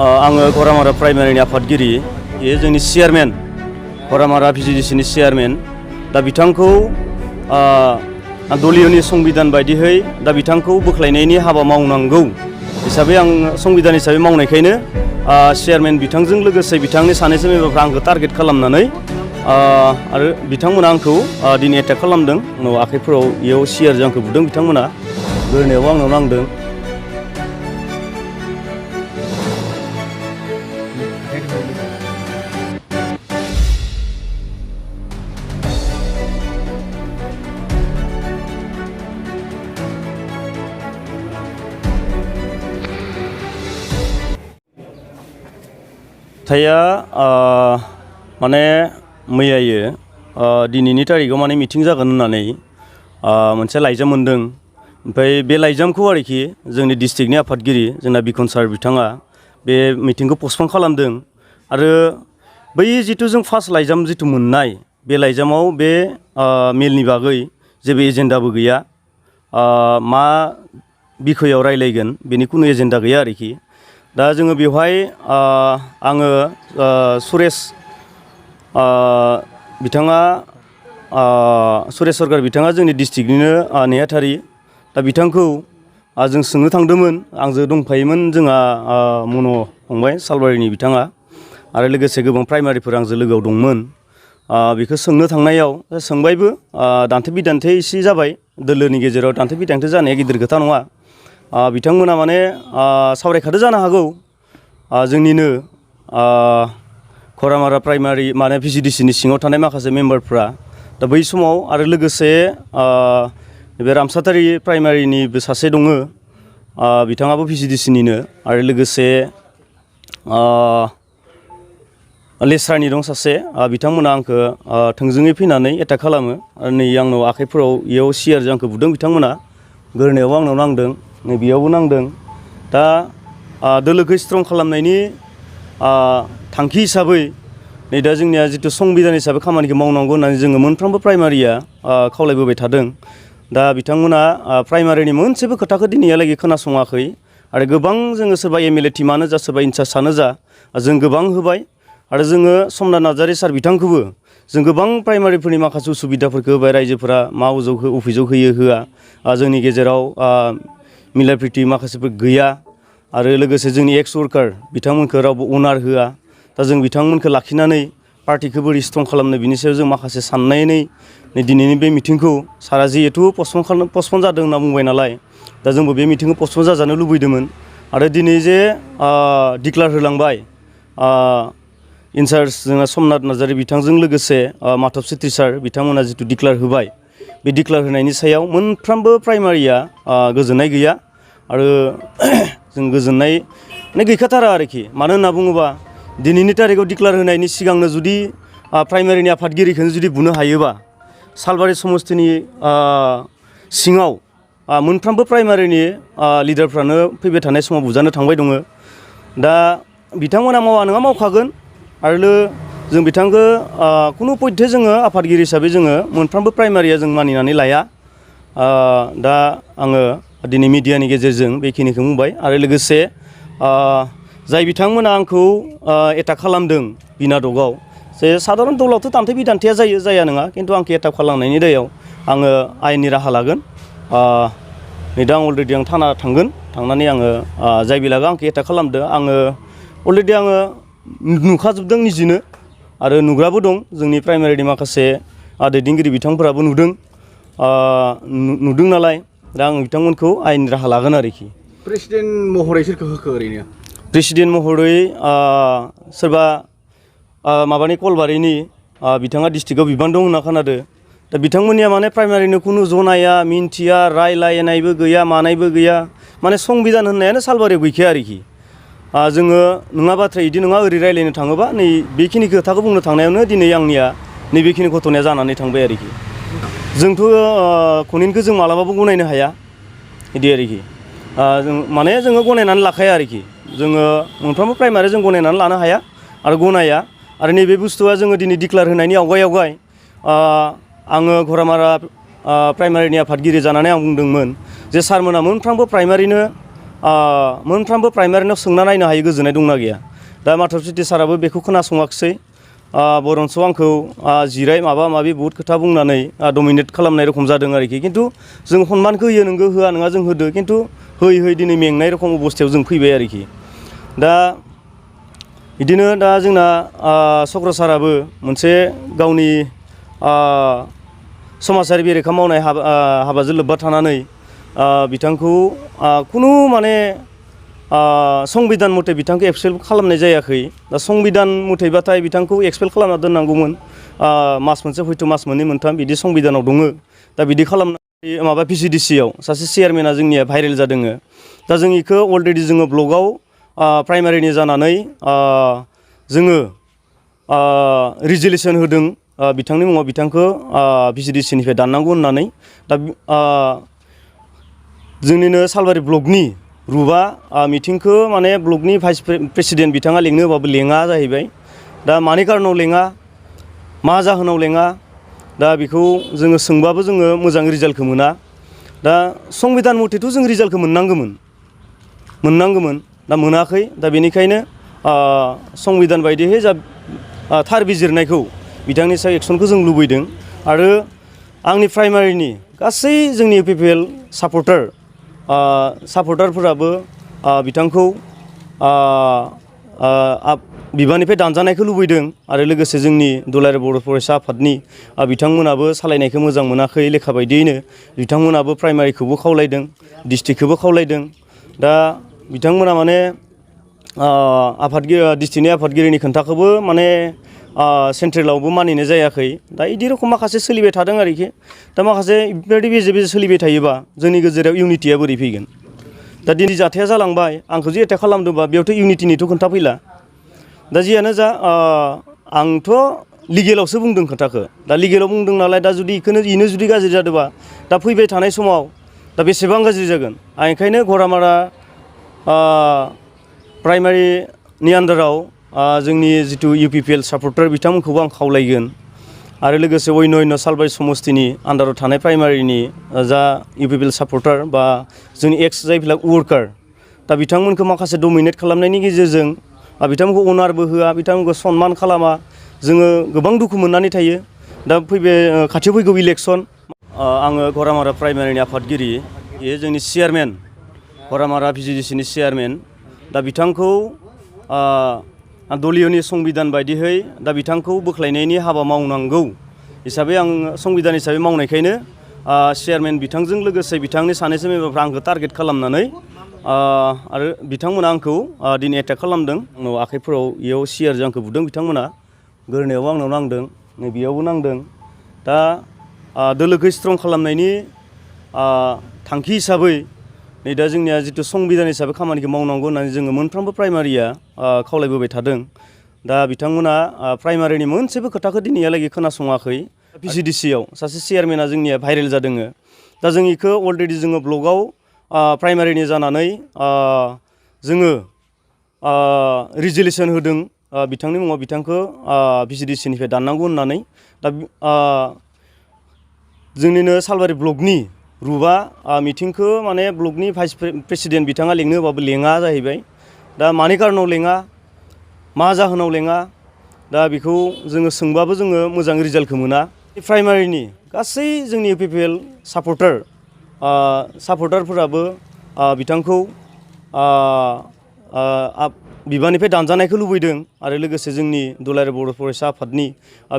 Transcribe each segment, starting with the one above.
आङो घरामारा प्राइमारिनि आफादगिरि बे जोंनि चेयारमेन घरामारा भिसिडिसिनि चेयारमेन दा बिथांखौ दलियनि संबिधान बायदियै दा बिथांखौ बोख्लायनायनि हाबा मावनांगौ हिसाबै आं संबिधान हिसाबै मावनायखायनो चेयारमेन बिथांजों लोगोसे बिथांनि सानैसो मेम्बारफ्रा आंखौ टारगेट खालामनानै आरो बिथांमोना आंखौ दिनै एटेक खालामदों उनाव आखाइफोराव इयाव सियारजों आंखौ बुदों बिथांमोना गोरनायाव आंनाव नांदों। थाया माने मैयायो दिनैनि तारिखाव माने मिटिं जागोन होननानै मोनसे लाइजाम मोनदों। ओमफ्राय बे लाइजामखौ आरोखि जोंनि डिस्ट्रिक्टनि आफादगिरि जोंना बिखन सार बिथाङा बे मिटिंखौ पस्टपन खालामदों आरो बै जिथु जों फार्स्ट लाइजाम जिथु मोननाय बे लाइजामाव बे मेलनि बागै जेबो एजेन्डाबो गैया, मा बिखयाव रायलायगोन बेनि खुनु एजेन्डा गैया आरोखि। दा जोङो बेवहाय आङो सुरेश बिथाङा सुरेश सरकार बिथाङा जोंनि डिस्ट्रिक्टनिनो नेहाथारि दा बिथांखौ जों सोंनो थांदोंमोन। आंजों दंफायोमोन जोंहा मन' फंबाय सालबारिनि बिथाङा आरो लोगोसे गोबां प्राइमारिफोर आंजों लोगोआव दंमोन। बेखौ सोंनो थांनायाव सोंबायबो दान्थे बिदान्थे एसे जाबाय, दोलोनि गेजेराव दान्थे बिदान्थे जानाया गिदिर खोथा नङा। बिथांमोना माने सावरायखादो जानो हागौ जोंनिनो घरामारा प्राइमारि माने भिसिडिसिनि सिङाव थानाय माखासे मेम्बारफ्रा दा बै समाव आरो लोगोसे बे रामसातारि प्राइमारिनिबो सासे दङ, बिथाङाबो भिसिडिसिनिनो आरो लोगोसे लेस्रानि दं सासे, बिथांमोना आंखौ थोंजोङै फैनानै एटाक खालामो आरो नै आंनाव आखाइफोराव इयाव सियारजों आंखौ बुदों बिथांमोना, गोरनायावबो आंनाव नांदों, नै बेयावबो नांदों। दा दोलोखौ स्ट्रं खालामनायनि थांखि हिसाबै नै दा जोंनिया जिथु संबिधान हिसाबै खामानिखौ मावनांगौ होननानै जोङो मोनफ्रोमबो प्राइमारिया खावलायबोबाय थादों। दा बिथांमोना प्राइमारिनि मोनसेबो खोथाखौ दिनैहालागै खोनासङाखै आरो गोबां जोङो सोरबा एमएलए टिमानो जा सोरबा इनचार्जआनो जा जों गोबां होबाय आरो जोङो समनाथ नार्जारि सार बिथांखौबो जों गोबां प्राइमारिफोरनि माखासे उसुबिदाफोरखौ होबाय, रायजोफोरा मा अभियोग होयो होआ, जोंनि गेजेराव मिला प्रिति माखासेफोर गैया आरो लोगोसे जोंनि एक्स वर्कार बिथांमोनखौ रावबो अनार होआ। दा जों बिथांमोनखौ लाखिनानै पार्टिखौ बोरै स्ट्रं खालामनो बिनि सायाव जों माखासे साननानै नै दिनैनि बे मिटिंखौ सारा जिहेथु पस्टपन जादों होनना बुंबाय नालाय, दा जोंबो बे मिटिंखौ पस्टपन जाजानो लुबैदोंमोन आरो दिनै जे डिक्लार होलांबाय इनचार्ज जोंना समनाथ नार्जारि बिथांजों लोगोसे माधब सेट्रि सार बिथांमोना जिथु डिक्लार होबाय, बे डिक्लार होनायनि सायाव मोनफ्रोमबो प्राइमारिया गोजोननाय गैया आरो जों गोजोननाय माने गैखाथारा आरोखि। मानो होनना बुङोबा दिनैनि तारिखाव डिक्लार होनायनि सिगांनो जुदि प्राइमारिनि आफादगिरिखौनो जुदि बुनो हायोबा सालबारि समस्तिनि सिङाव मोनफ्रोमबो प्राइमारिनि लिडारफ्रानो फैबाय थानाय समाव बुजानो थांबाय दङ। दा बिथांमोना मावा नङा मावखागोन आरो जों बिथांखौ खुनु पयथे जोङो आफादगिरि हिसाबै जोङो मोनफ्रोमबो प्राइमारिया जों मानिनानै लाया। दा आङो दिनै मिडियानि गेजेरजों बेखिनिखौ बुंबाय आरो लोगोसे जाय बिथांमोना आंखौ एटाक खालामदों बिना दगाव, जे साधारन दलावथ' दान्थे बिदान्थेया जाया नङा, खिन्थु आंखौ एटाक खालामनायनि दायाव आङो आयेननि राहा लागोन। नै दा अलरेडि आं थाना थांगोन, थांनानै आङो जाय बेलागा आंखौ एटाक खालामदों आङो अलरेडि आङो नुखाजोबदों निजिनो आरो नुग्राबो दं, जोंनि प्राइमारिनि माखासे दैदेनगिरि बिथांफोराबो नुदों नालाय, दा आं बिथांमोनखौ आयेननि राहा लागोन आरोखि। प्रेसिडेन्ट महरै सोरखौ होखो ओरैनो? प्रेसिडेन्ट महरै सोरबा माबानि कलबारिनि बिथाङा डिस्ट्रिक्टआव बिबान दं होनना खोनादों। दा बिथांमोननिया माने प्राइमारिनो खुनु जनाया मिन्थिया, रायलायनायबो गैया, मानायबो गैया, माने संबिधान होननायानो सालबारियाव गैखाया आरोखि। जोङो नङा बाथ्रा बिदि नङा ओरै रायलायनो थाङोबा नै बेखिनि खोथाखौ बुंनो थांनायावनो दिनै आंनिया नैबेखिनि घटनाया जानानै थांबाय आरोखि। जोंथ' खनिनखौ जों मालाबाबो गनायनो हाया बिदि आरोखि। जों माने जोङो गनायनानै लाखाया आरोखि, जोङो मोनफ्रोमबो प्राइमारि जों गनायनानै लानो हाया आरो गनाया। आरो नैबे बुस्थुआ जोङो दिनै डिक्लार होनायनि आवगाय आङो घरामारा प्राइमारिनि आफादगिरि जानानै आं बुंदोंमोन जे सारमोना मोनफ्रोमबो प्राइमारिनो मोनफ्रोमबो प्राइमारिनाव सोंना नायनो हायो गोजोननाय दंना गैया। दा माधब सिटि साराबो बेखौ खोनासङाखिसै, बरन्स आंखौ जिराय माबा माबि बहुद खोथा बुंनानै डमिनेट खालामनाय रखम जादों आरोखि। खिन्थु जों सनमानखौ होयो, नोंगौ होआ नङा जों होदो, खिन्थु होयै दिनै मेंनाय रखम अबस्थायाव जों फैबाय आरोखि। दा बिदिनो दा जोंना चक्र साराबो मोनसे गावनि समाजारि बेरेखा मावनाय हाबाजों लोब्बा थानानै बिथांखौ खुनु माने संबिधान मथे बिथांखौ एक्सपेल खालामनाय जायाखै। दा संबिधान मथेबाथाय बिथांखौ एक्सपेल खालामना दोननांगौमोन, मास मोनसे हयथ' मास मोननै मोनथाम बिदि संबिधानाव दङ। दा बिदि खालामनानै माबा भिसिडिसिआव सासे चेयारमेना जोंनिया भाइरेल जादों। दा जों इखौ अलरेडि जोङो ब्लगाव प्राइमारिनि जानानै जोङो रिजलिउसन होदों, बिथांनि मुङाव बिथांखौ भिसिडिसिनिफ्राय दाननांगौ होननानै। दा जोंनिनो सालबारि ब्लकनि रुपआ मिटिंखौ माने ब्लकनि भाइस प्रेसिडेन्ट बिथाङा लेंनो होबाबो लेङा जाहैबाय। दा मानि कारनाव लेङा, मा जाहोनाव लेङा, दा बेखौ जोङो सोंबाबो जोङो मोजां रिजाल्टखौ मोना। दा संबिधान मथेथ' जों रिजाल्टखौ मोननांगौमोन, दा मोनाखै। दा बेनिखायनो संबिधान बायदियै जा थार बिजिरनायखौ बिथांनि सायाव एक्सनखौ जों लुबैदों। आरो आंनि प्राइमारिनि गासै जोंनि इउपिपिएल सापर्टारफोराबो बिथांखौ बिबाननिफ्राय दानजानायखौ लुबैदों। आरो लोगोसे जोंनि दुलाराय बर' फरायसा आफादनि बिथांमोनाबो सालायनायखौ मोजां मोनाखै लेखा बायदियैनो। बिथांमोनाबो प्राइमारिखौबो खावलायदों, डिस्ट्रिक्टखौबो खावलायदों। दा बिथांमोना माने डिस्ट्रिक्टनि आफादगिरिनि खोन्थाखौबो माने सेन्ट्रेलावबो मानिनाय जायाखै। दा बिदि रखम माखासे सोलिबाय थादों आरोखि। दा माखासे बेबायदि बेजे बेजे सोलिबाय थायोबा जोंनि गेजेराव इउनिटिया बोरै फैगोन? दा दिनै जाथाया जालांबाय, आंखौ जे एटेक खालामदोंबा बेयावथ' इउनिटिनिथ' खोन्था फैला। दा जियानो जा आंथ' लिगेलावसो बुंदों खोथाखौ। दा लिगेलाव बुंदों नालाय, दा जुदि इनो जुदि गाज्रि जादोंबा दा फैबाय थानाय समाव दा बेसेबां गाज्रि जागोन। आं ओंखायनो घरामारा प्राइमारिनि आन्दाराव जोंनि जिथु इउपिपिएल सापर्टार बिथांमोनखौबो आं खावलायगोन। आरो लोगोसे अन्य सालबारि समस्तिनि आन्दाराव थानाय प्राइमारिनि जा इउपिपिएल सापर्टार बा जोंनि एक्स जायफोरा वर्कार, दा बिथांमोनखौ माखासे डमिनेट खालामनायनि गेजेरजों बिथांमोनखौ अनारबो होआ, बिथांमोनखौ सनमान खालामा, जोङो गोबां दुखु मोननानै थायो। दा खाथियाव फैगौ इलेक्सन, आङो घरामारा प्राइमारिनि आफादगिरि, बेयो जोंनि चेयारमेन, घरामारा भिसिडिसिनि चेयारमेन। दा बिथांखौ दलियनि संबिधान बायदियै दा बिथांखौ बोख्लायनायनि हाबा मावनांगौ हिसाबै आं संबिधान हिसाबै मावनायखायनो चेयारमेन बिथांजों लोगोसे बिथांनि सानैसो मेम्बारफ्रा आंखौ टारगेट खालामनानै आरो बिथांमोना आंखौ दिनै एटेक खालामदों। आंनाव आखाइफोराव इयाव सियारजों आंखौ बुदों बिथांमोना, गोरनायावबो आंनाव नांदों, नैबेयावबो नांदों। दा दोलोखौ स्ट्रं खालामनायनि थांखि हिसाबै नै दा जोंनिया जिथु संबिधान हिसाबै खामानिखौ मावनांगौ होननानै जोङो मोनफ्रोमबो प्राइमारिया खावलायबोबाय थादों। दा बिथांमोना प्राइमारिनि मोनसेबो खोथाखौ दिनैहालागै खोनासङाखै। भिसिडिसिआव सासे चेयारमेना जोंनिया भाइरेल जादों। दा जों इखौ अलरेडि जोङो ब्लगाव प्राइमारिनि जानानै जोङो रिजलिउसन होदों, बिथांनि मुङाव बिथांखौ भिसिडिसिनिफ्राय दाननांगौ होननानै। दा जोंनिनो सालबारि ब्लकनि रुपआ मिटिंखौ माने ब्लकनि भाइस प्रेसिडेन्ट बिथाङा लेंनो होबाबो लेङा जाहैबाय। दा मानि कारनाव लेङा, मा जाहोनाव लेङा, दा बेखौ जोङो सोंबाबो जोङो मोजां रिजाल्टखौ मोना। प्राइमारिनि गासै जोंनि इउपिपिएल सापर्टारफोराबो बिथांखौ बिबाननिफ्राय दानजानायखौ लुबैदों। आरो लोगोसे जोंनि दुलाराय बर' फरायसा आफादनि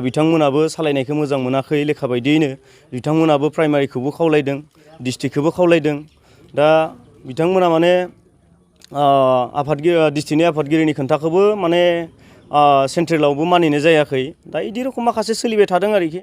बिथांमोनाबो सालायनायखौ मोजां मोनाखै लेखा बायदियैनो। बिथांमोनाबो प्राइमारिखौबो खावलायदों, डिस्ट्रिक्टखौबो खावलायदों। दा बिथांमोना माने डिस्ट्रिक्टनि आफादगिरिनि खोन्थाखौबो माने सेन्ट्रेलावबो मानिनाय जायाखै। दा बिदि रखम माखासे सोलिबाय थादों आरोखि।